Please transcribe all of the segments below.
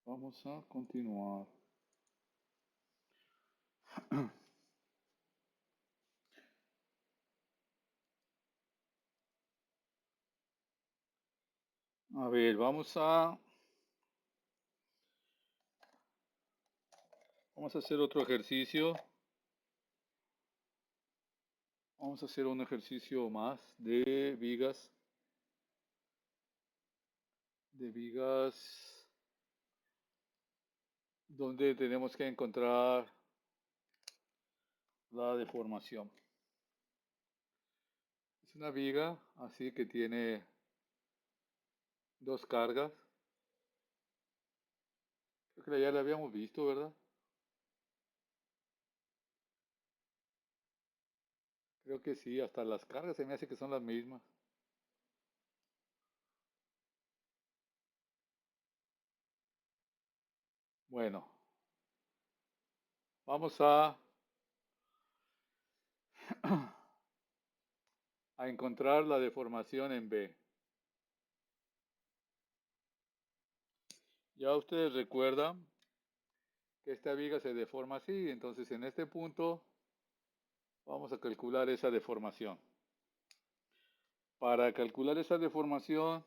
Vamos a continuar. A ver, vamos a hacer otro ejercicio. Vamos a hacer un ejercicio más de vigas donde tenemos que encontrar la deformación. Es una viga así que tiene dos cargas. Creo que ya la habíamos visto, ¿verdad? Creo que sí, hasta las cargas se me hace que son las mismas. Bueno, vamos a encontrar la deformación en B. Ya ustedes recuerdan que esta viga se deforma así, entonces en este punto vamos a calcular esa deformación. Para calcular esa deformación,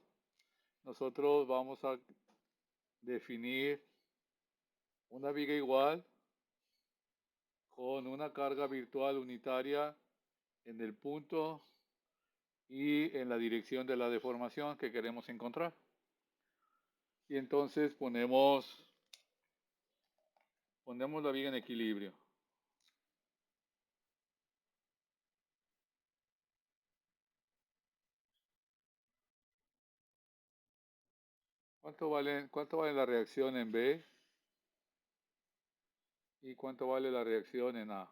nosotros vamos a definir una viga igual con una carga virtual unitaria en el punto y en la dirección de la deformación que queremos encontrar. Y entonces ponemos la viga en equilibrio. ¿Cuánto vale la reacción en B? ¿Y cuánto vale la reacción en A?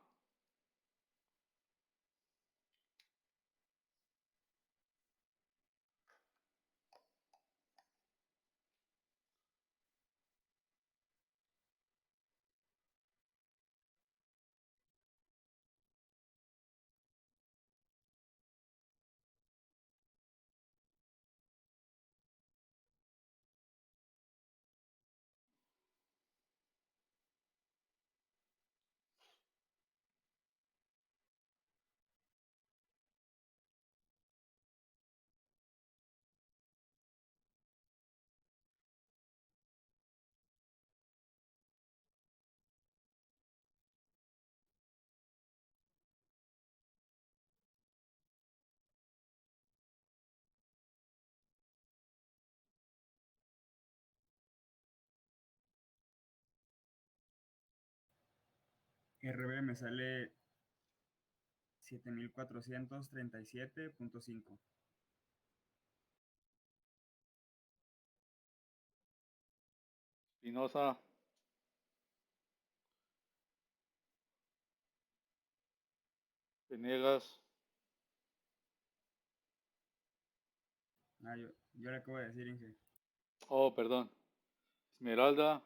RB me sale 7437.5. Espinosa, Venegas, Yo le acabo de decir, Inge. oh, perdón, Esmeralda,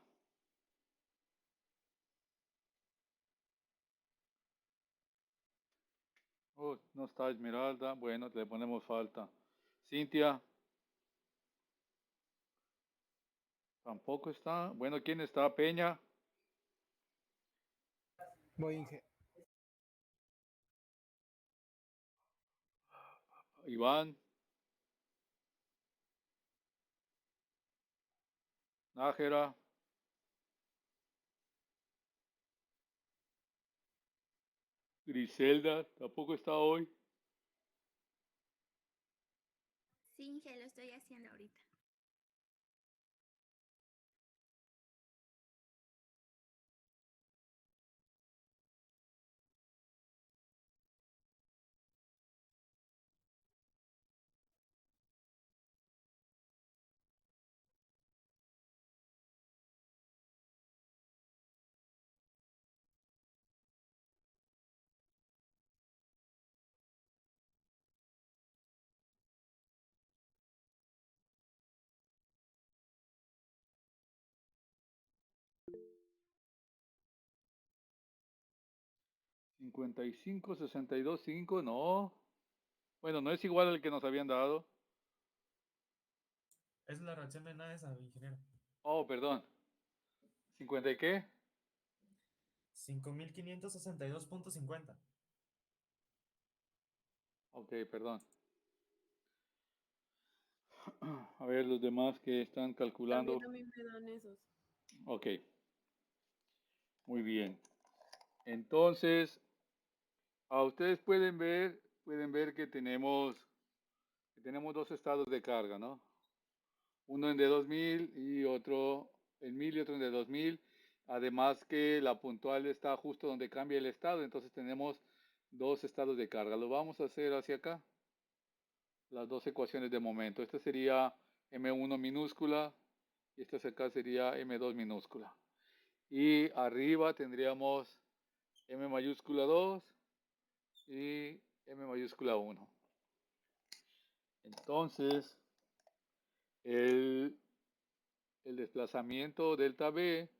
oh, no está Esmeralda, bueno, le ponemos falta. Cintia, tampoco está. Bueno, ¿quién está? Peña, Voy, Inge. Iván, Nájera, Griselda, tampoco está hoy. Sí, Inge, lo estoy haciendo ahorita. Cincuenta y cinco, 62, 5, no. Bueno, no es igual al que nos habían dado. Es la reacción de nada esa, ingeniero. Oh, perdón. ¿50 y qué? 5562.50. Ok, perdón. A ver, los demás que están calculando. También me dan esos. Ok, muy bien. Entonces, ustedes pueden ver que tenemos dos estados de carga, ¿no? Uno en de 2000 y otro en 1000 y otro en de 2000. Además que la puntual está justo donde cambia el estado, entonces tenemos dos estados de carga. Lo vamos a hacer hacia acá. Las dos ecuaciones de momento. Esta sería M1 minúscula y esta acá sería M2 minúscula. Y arriba tendríamos M mayúscula 2 y M mayúscula 1. Entonces, el desplazamiento delta B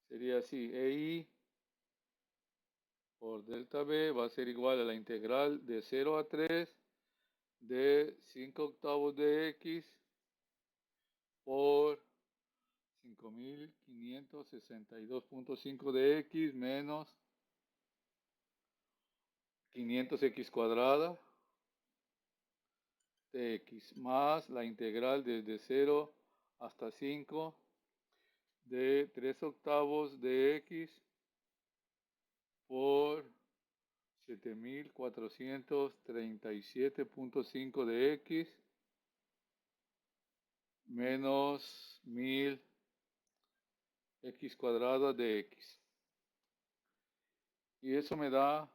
sería así, EI por delta B va a ser igual a la integral de 0 a 3 de 5 octavos de X por 5562.5 de X menos 500X cuadrada de X más la integral desde 0 hasta 5 de 3 octavos de X por 7437.5 de X menos 1000 X cuadrada de X. Y eso me da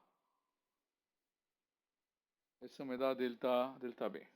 delta B.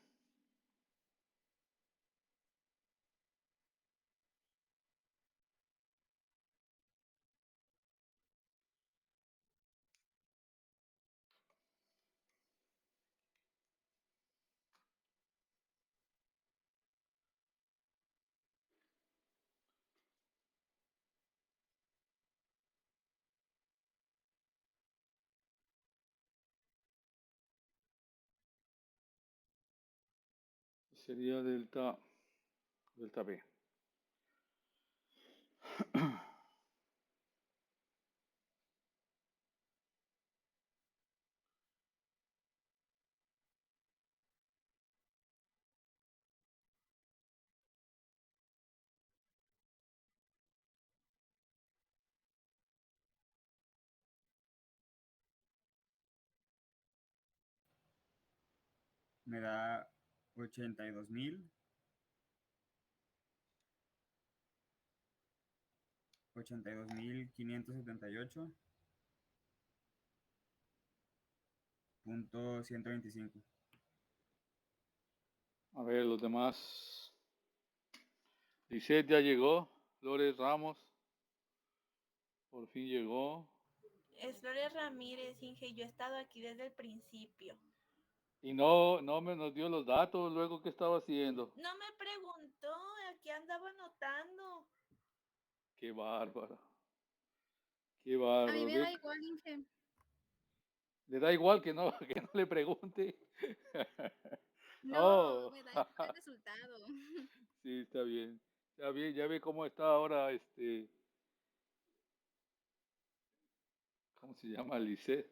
Sería delta B. Me da 82.000. 82.578.125. A ver, los demás. Lisette ya llegó. Flores Ramos. Por fin llegó. Es Flores Ramírez, Inge. Yo he estado aquí desde el principio. Y no nos dio los datos luego que estaba haciendo. No me preguntó, aquí andaba anotando. Qué bárbaro. Qué A mí bárbaro. me da igual, Inge. Le da igual que no, que no le pregunte. No, Oh, me da igual el resultado. sí, está bien. Ya ve cómo está ahora, ¿cómo se llama? Lisette.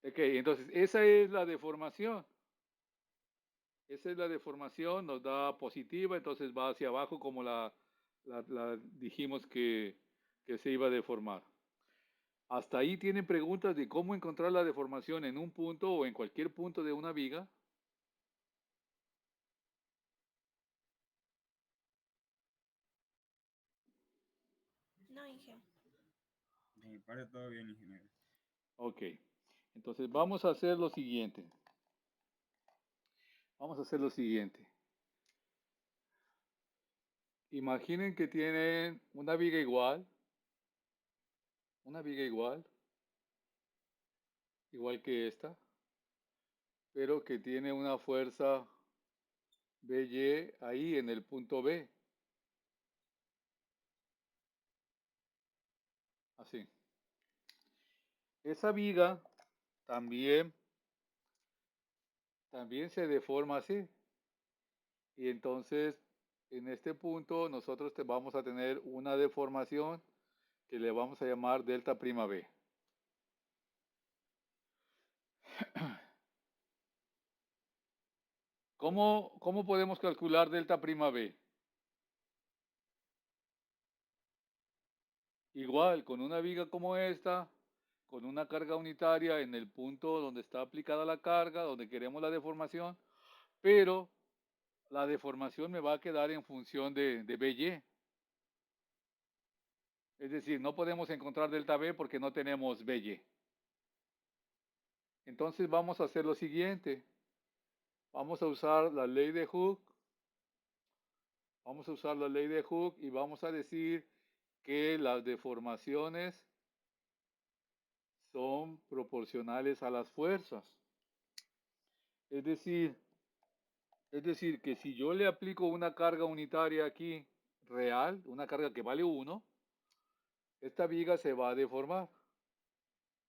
Ok, entonces esa es la deformación. Esa es la deformación, nos da positiva, entonces va hacia abajo como la dijimos que se iba a deformar. ¿Hasta ahí tienen preguntas de cómo encontrar la deformación en un punto o en cualquier punto de una viga? No, Inge. De mi parte todo bien, ingeniero. Ok, entonces vamos a hacer lo siguiente. Imaginen que tienen una viga igual, igual que esta, pero que tiene una fuerza BY ahí en el punto B. Así. Esa viga también se deforma así. Y entonces, en este punto, nosotros vamos a tener una deformación que le vamos a llamar delta prima B. ¿Cómo podemos calcular delta prima B? Igual, con una viga como esta, con una carga unitaria en el punto donde está aplicada la carga, donde queremos la deformación, pero la deformación me va a quedar en función de BY. Es decir, no podemos encontrar delta B porque no tenemos BY. Entonces vamos a hacer lo siguiente. Vamos a usar la ley de Hooke. Vamos a usar la ley de Hooke y vamos a decir que las deformaciones son proporcionales a las fuerzas. Es decir que si yo le aplico una carga unitaria aquí real, una carga que vale 1, esta viga se va a deformar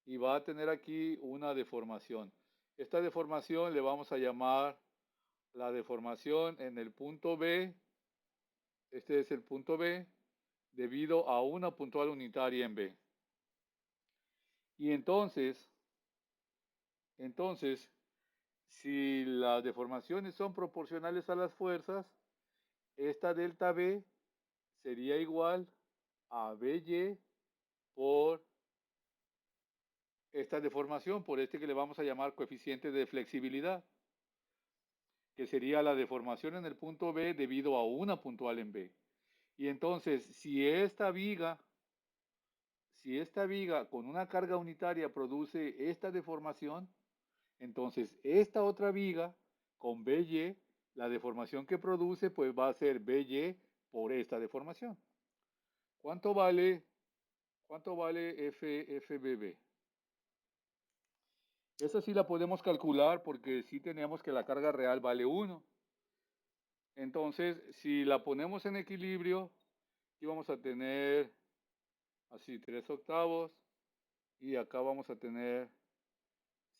y va a tener aquí una deformación. Esta deformación le vamos a llamar la deformación en el punto B. Este es el punto B debido a una puntual unitaria en B. Y entonces, si las deformaciones son proporcionales a las fuerzas, esta delta B sería igual a BY por esta deformación, por este que le vamos a llamar coeficiente de flexibilidad, que sería la deformación en el punto B debido a una puntual en B. Y entonces, si esta viga con una carga unitaria produce esta deformación, entonces esta otra viga con BY, la deformación que produce pues va a ser BY por esta deformación. ¿Cuánto vale FBB? Esa sí la podemos calcular porque sí tenemos que la carga real vale 1. Entonces, si la ponemos en equilibrio, aquí vamos a tener así 3 octavos y acá vamos a tener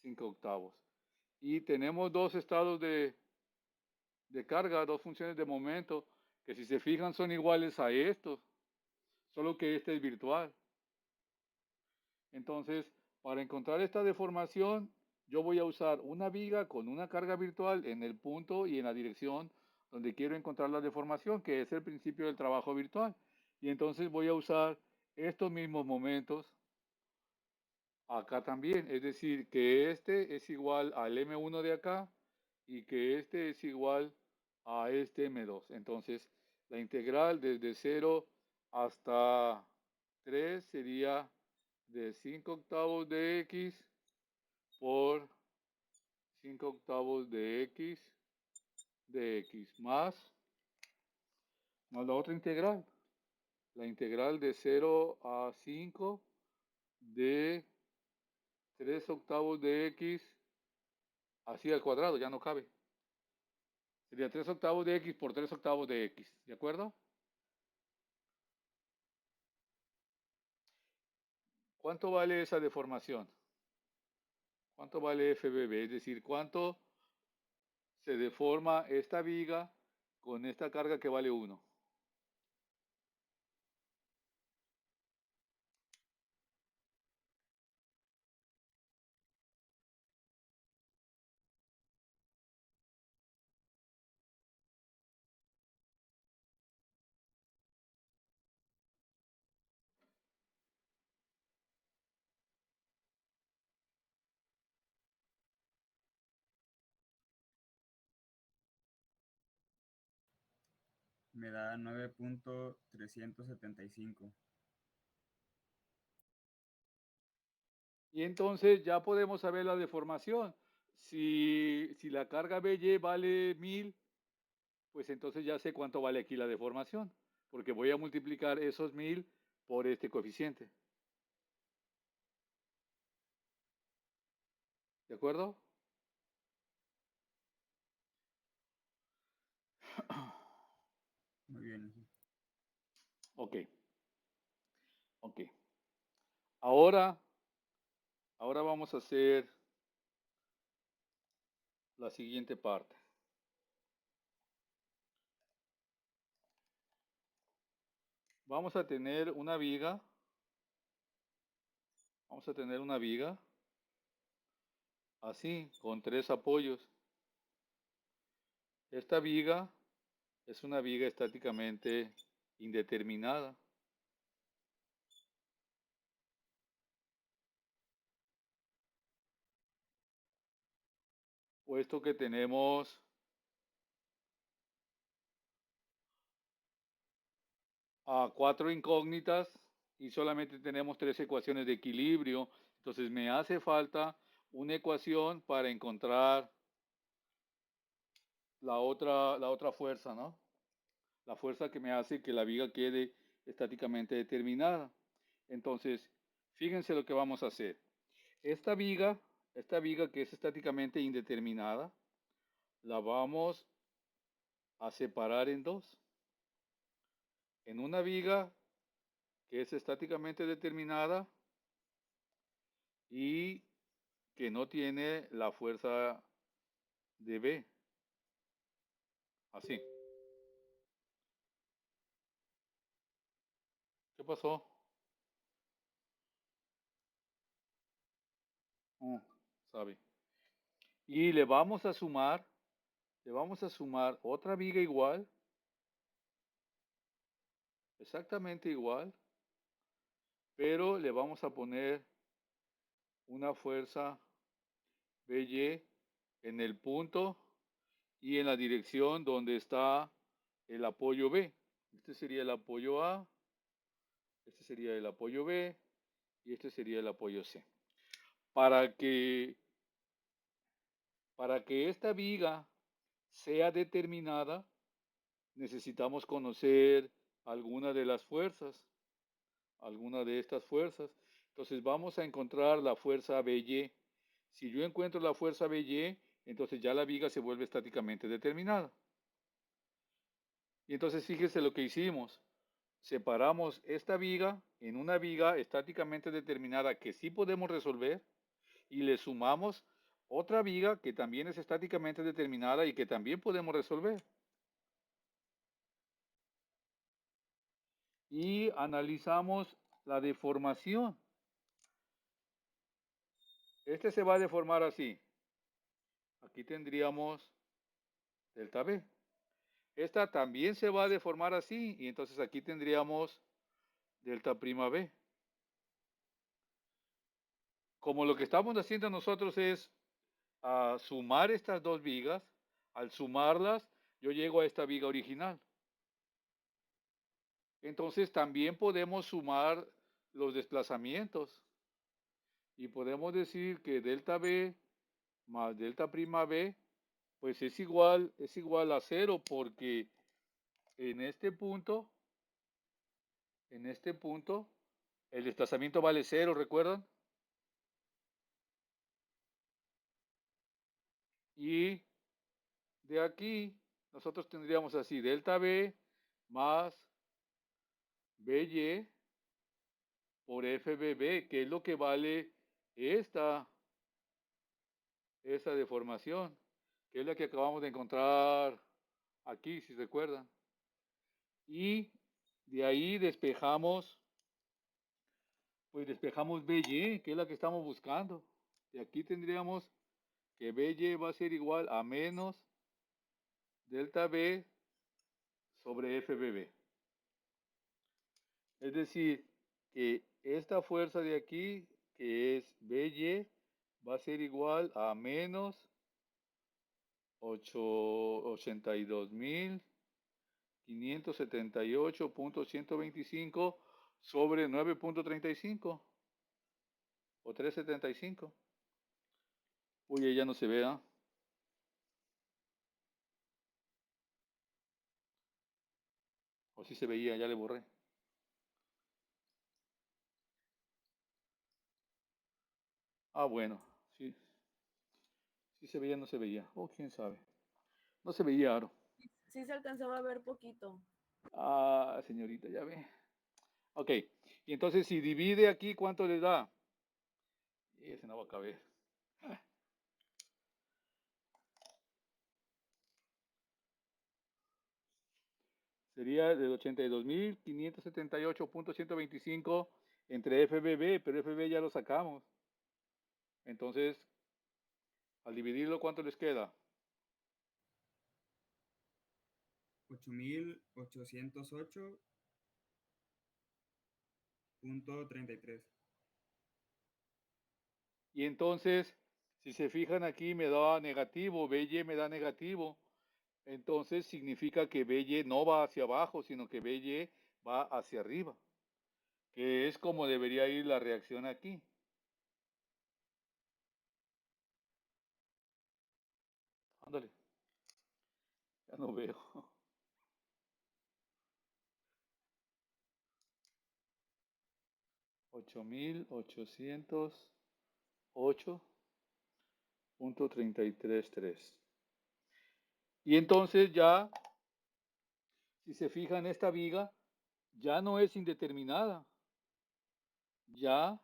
5 octavos. Y tenemos dos estados de carga, dos funciones de momento, que si se fijan son iguales a estos, solo que este es virtual. Entonces, para encontrar esta deformación, yo voy a usar una viga con una carga virtual en el punto y en la dirección donde quiero encontrar la deformación, que es el principio del trabajo virtual. Y entonces voy a usar estos mismos momentos acá también. Es decir, que este es igual al M1 de acá y que este es igual a este M2. Entonces, la integral desde 0 hasta 3 sería de 5 octavos de X por 5 octavos de X más la otra integral. La integral de 0 a 5 de 3 octavos de X así al cuadrado, ya no cabe. Sería 3 octavos de X por 3 octavos de X, ¿de acuerdo? ¿Cuánto vale esa deformación? ¿Cuánto vale FBB? Es decir, ¿cuánto se deforma esta viga con esta carga que vale 1? Me da 9.375. Y entonces ya podemos saber la deformación. Si la carga BY vale 1000, pues entonces ya sé cuánto vale aquí la deformación, porque voy a multiplicar esos 1000 por este coeficiente. ¿De acuerdo? Muy bien. Ok. Ahora vamos a hacer la siguiente parte. vamos a tener una viga. Vamos a tener una viga así, con 3 apoyos. Esta viga es una viga estáticamente indeterminada. Puesto que tenemos a 4 incógnitas y solamente tenemos 3 ecuaciones de equilibrio, entonces me hace falta una ecuación para encontrar la otra fuerza, ¿no? La fuerza que me hace que la viga quede estáticamente determinada. Entonces, fíjense lo que vamos a hacer. Esta viga que es estáticamente indeterminada, la vamos a separar en dos. En una viga que es estáticamente determinada y que no tiene la fuerza de B. Así. ¿Qué pasó? Sabe. Y le vamos a sumar otra viga igual, exactamente igual, pero le vamos a poner una fuerza BY en el punto y en la dirección donde está el apoyo B. Este sería el apoyo A, este sería el apoyo B y este sería el apoyo C. Para que esta viga sea determinada, necesitamos conocer alguna de las fuerzas, alguna de estas fuerzas. Entonces vamos a encontrar la fuerza BY. Si yo encuentro la fuerza BY, entonces ya la viga se vuelve estáticamente determinada. Y entonces fíjese lo que hicimos. Separamos esta viga en una viga estáticamente determinada que sí podemos resolver y le sumamos otra viga que también es estáticamente determinada y que también podemos resolver. Y analizamos la deformación. Este se va a deformar así. Aquí tendríamos delta B. Esta también se va a deformar así y entonces aquí tendríamos delta prima B. Como lo que estamos haciendo nosotros es sumar estas dos vigas, al sumarlas yo llego a esta viga original. Entonces también podemos sumar los desplazamientos y podemos decir que delta B más delta prima B pues es igual a 0 porque en este punto el desplazamiento vale 0, ¿recuerdan? Y de aquí nosotros tendríamos así delta B más BY por FBB, que es lo que vale esta deformación, que es la que acabamos de encontrar aquí, si recuerdan. Y de ahí despejamos BY, que es la que estamos buscando. Y aquí tendríamos que BY va a ser igual a menos delta B sobre FBB. Es decir, que esta fuerza de aquí, que es BY, va a ser igual a menos 82.578.125 sobre 9.35 o 3.75. Uy, ya no se vea. O si se veía, ya le borré. Ah, bueno, sí. Sí se veía, no se veía. Oh, quién sabe. No se veía, Aro. Sí se alcanzaba a ver poquito. Ah, señorita, ya ve. Ok, y entonces si divide aquí, ¿cuánto le da? Y ese no va a caber. Sería de 82.578.125 entre FBB, pero FB ya lo sacamos. Entonces, al dividirlo, ¿cuánto les queda? 8.808.33. Y entonces, si se fijan aquí, me da negativo, BY me da negativo. Entonces significa que BY no va hacia abajo, sino que BY va hacia arriba, que es como debería ir la reacción aquí. Ándale, ya no veo. 8.808.333. Y entonces ya, si se fijan, esta viga ya no es indeterminada, ya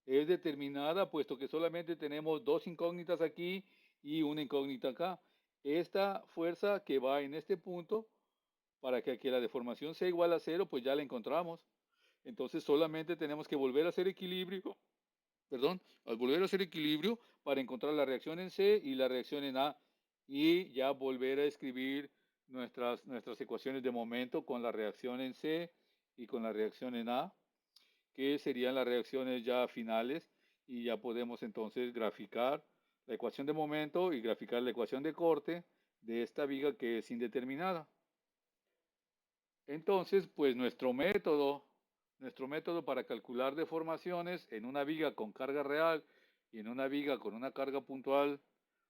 es determinada, puesto que solamente tenemos dos incógnitas aquí y una incógnita acá. Esta fuerza que va en este punto, para que aquí la deformación sea igual a 0, pues ya la encontramos. Entonces solamente tenemos que volver a hacer equilibrio, al volver a hacer equilibrio para encontrar la reacción en C y la reacción en A, y ya volver a escribir nuestras ecuaciones de momento con la reacción en C y con la reacción en A, que serían las reacciones ya finales, y ya podemos entonces graficar la ecuación de momento y graficar la ecuación de corte de esta viga que es indeterminada. Entonces, pues nuestro método para calcular deformaciones en una viga con carga real y en una viga con una carga puntual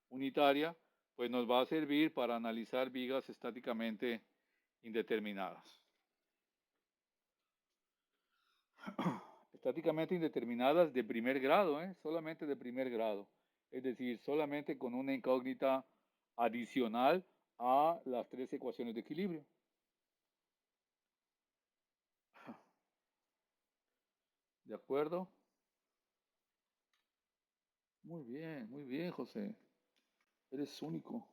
unitaria, pues nos va a servir para analizar vigas estáticamente indeterminadas. Estáticamente indeterminadas de primer grado, solamente de primer grado. Es decir, solamente con una incógnita adicional a las tres ecuaciones de equilibrio. ¿De acuerdo? Muy bien, José. Eres único.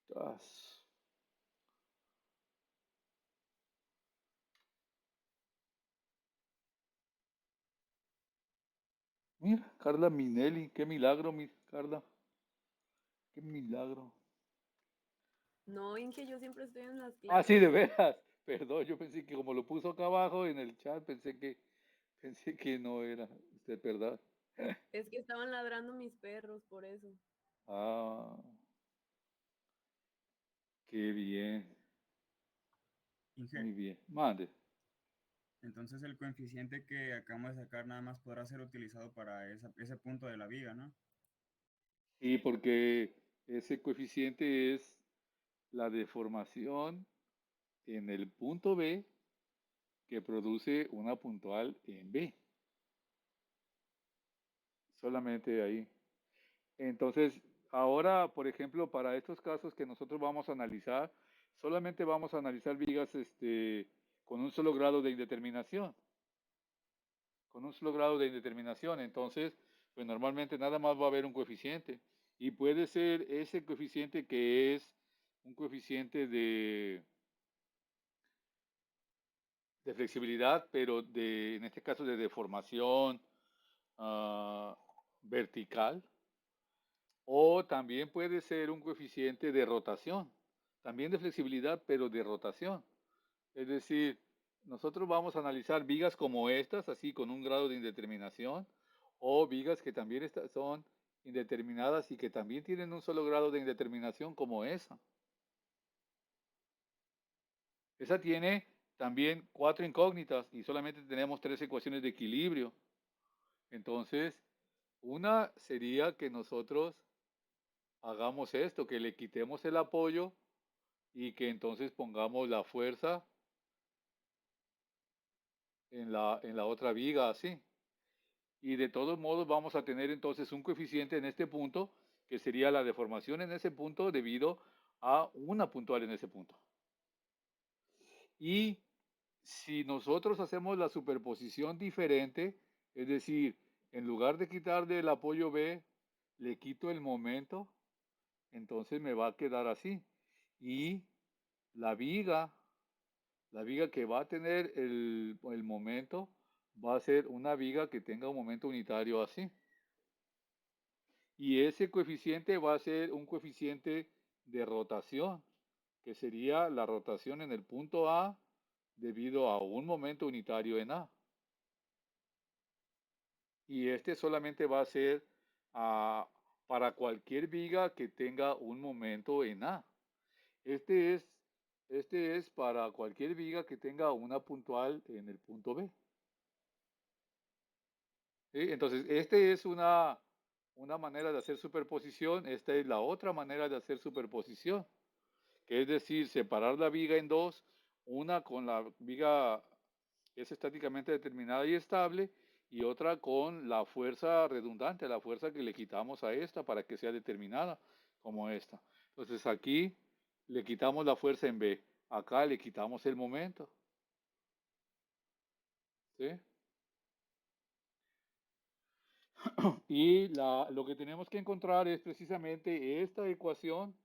Tras. Mira, Carla Minelli, qué milagro, mi Carla. Qué milagro. No, Inge, yo siempre estoy en las Ah, clases. sí, de veras. Perdón, yo pensé que como lo puso acá abajo en el chat, pensé que no era usted, ¿verdad? Es que estaban ladrando mis perros, por eso. Ah, qué bien. Inge, Muy bien. Mande. entonces el coeficiente que acabamos de sacar nada más podrá ser utilizado para ese punto de la viga, ¿no? Y porque ese coeficiente es la deformación en el punto B que produce una puntual en B. Solamente ahí. Entonces, ahora, por ejemplo, para estos casos que nosotros vamos a analizar, solamente vamos a analizar vigas con un solo grado de indeterminación. Con un solo grado de indeterminación. Entonces, pues normalmente nada más va a haber un coeficiente. Y puede ser ese coeficiente que es un coeficiente de flexibilidad, pero en este caso de deformación vertical. O también puede ser un coeficiente de rotación, también de flexibilidad, pero de rotación. Es decir, nosotros vamos a analizar vigas como estas, así con un grado de indeterminación, o vigas que también son indeterminadas y que también tienen un solo grado de indeterminación como esa. Esa tiene también 4 incógnitas y solamente tenemos 3 ecuaciones de equilibrio. Entonces, una sería que nosotros hagamos esto, que le quitemos el apoyo y que entonces pongamos la fuerza en la otra viga, así. Y de todos modos vamos a tener entonces un coeficiente en este punto, que sería la deformación en ese punto debido a una puntual en ese punto. Y si nosotros hacemos la superposición diferente, es decir, en lugar de quitarle el apoyo B, le quito el momento, entonces me va a quedar así. Y la viga que va a tener el momento va a ser una viga que tenga un momento unitario así. Y ese coeficiente va a ser un coeficiente de rotación, que sería la rotación en el punto A debido a un momento unitario en A. Y este solamente va a ser para cualquier viga que tenga un momento en A. Este es para cualquier viga que tenga una puntual en el punto B. ¿Sí? Entonces, este es una manera de hacer superposición. Esta es la otra manera de hacer superposición, que es decir, separar la viga en dos, una con la viga que es estáticamente determinada y estable, y otra con la fuerza redundante, la fuerza que le quitamos a esta para que sea determinada, como esta. Entonces aquí le quitamos la fuerza en B, acá le quitamos el momento. ¿Sí? Y lo que tenemos que encontrar es precisamente esta ecuación,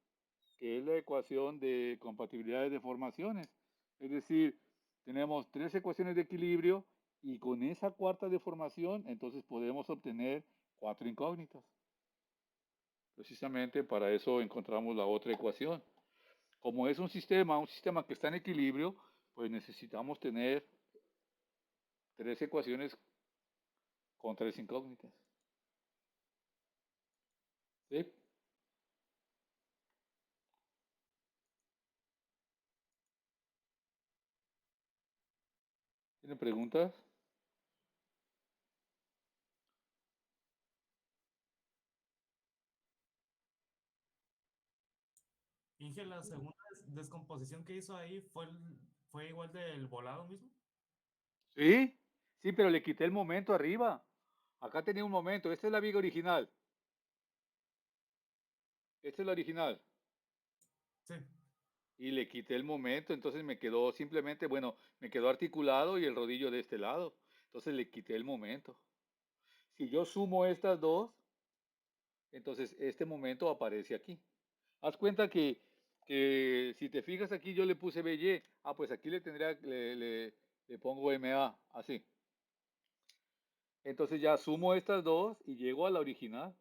que es la ecuación de compatibilidad de deformaciones. Es decir, tenemos tres ecuaciones de equilibrio y con esa cuarta deformación, entonces podemos obtener cuatro incógnitas. Precisamente para eso encontramos la otra ecuación. Como es un sistema que está en equilibrio, pues necesitamos tener tres ecuaciones con tres incógnitas. ¿Sí? ¿Tienen preguntas? Inge, la segunda descomposición que hizo ahí fue igual del volado mismo. Sí, sí, pero le quité el momento arriba. Acá tenía un momento. Esta es la viga original. Esta es la original. Sí. Y le quité el momento, entonces me quedó simplemente, bueno, me quedó articulado y el rodillo de este lado. Entonces le quité el momento. Si yo sumo estas dos, entonces este momento aparece aquí. Haz cuenta que si te fijas aquí yo le puse BY. Ah, pues aquí le pongo MA, así. Entonces ya sumo estas dos y llego a la original.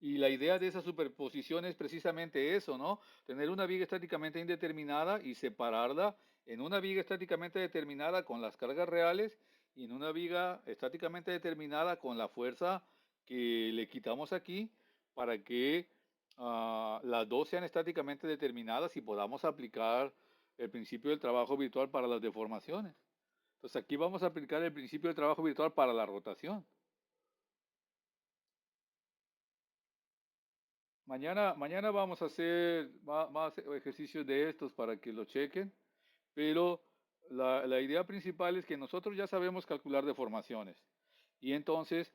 Y la idea de esa superposición es precisamente eso, ¿no? Tener una viga estáticamente indeterminada y separarla en una viga estáticamente determinada con las cargas reales y en una viga estáticamente determinada con la fuerza que le quitamos aquí para que las dos sean estáticamente determinadas y podamos aplicar el principio del trabajo virtual para las deformaciones. Entonces aquí vamos a aplicar el principio del trabajo virtual para la rotación. Mañana vamos a hacer más ejercicios de estos para que lo chequen, pero la idea principal es que nosotros ya sabemos calcular deformaciones. Y entonces,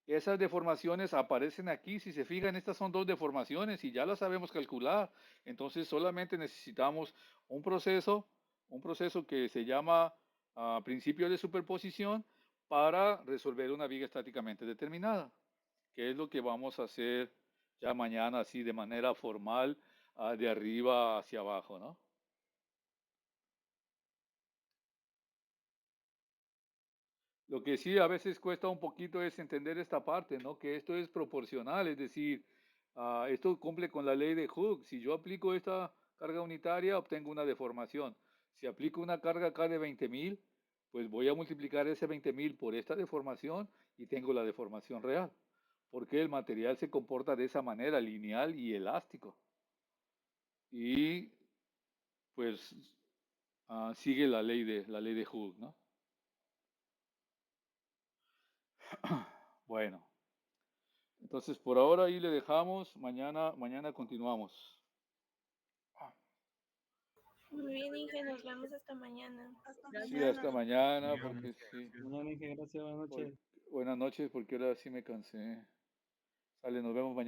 esas deformaciones aparecen aquí. Si se fijan, estas son dos deformaciones y ya las sabemos calcular. Entonces, solamente necesitamos un proceso que se llama principio de superposición para resolver una viga estáticamente determinada, que es lo que vamos a hacer ya mañana, así de manera formal, de arriba hacia abajo, ¿no? Lo que sí a veces cuesta un poquito es entender esta parte, ¿no? Que esto es proporcional, es decir, esto cumple con la ley de Hooke. Si yo aplico esta carga unitaria, obtengo una deformación. Si aplico una carga acá de 20.000, pues voy a multiplicar ese 20.000 por esta deformación y tengo la deformación real. Porque el material se comporta de esa manera, lineal y elástico. Y pues sigue la ley de Hooke, ¿no? Bueno, entonces por ahora ahí le dejamos. Mañana continuamos. Muy bien, Inge, nos vemos hasta mañana. Sí, hasta mañana, Bien, porque muchas sí. gracias. Mañana, Inge, gracias, buenas noches. Buenas noches, porque ahora sí me cansé. Sale, nos vemos mañana.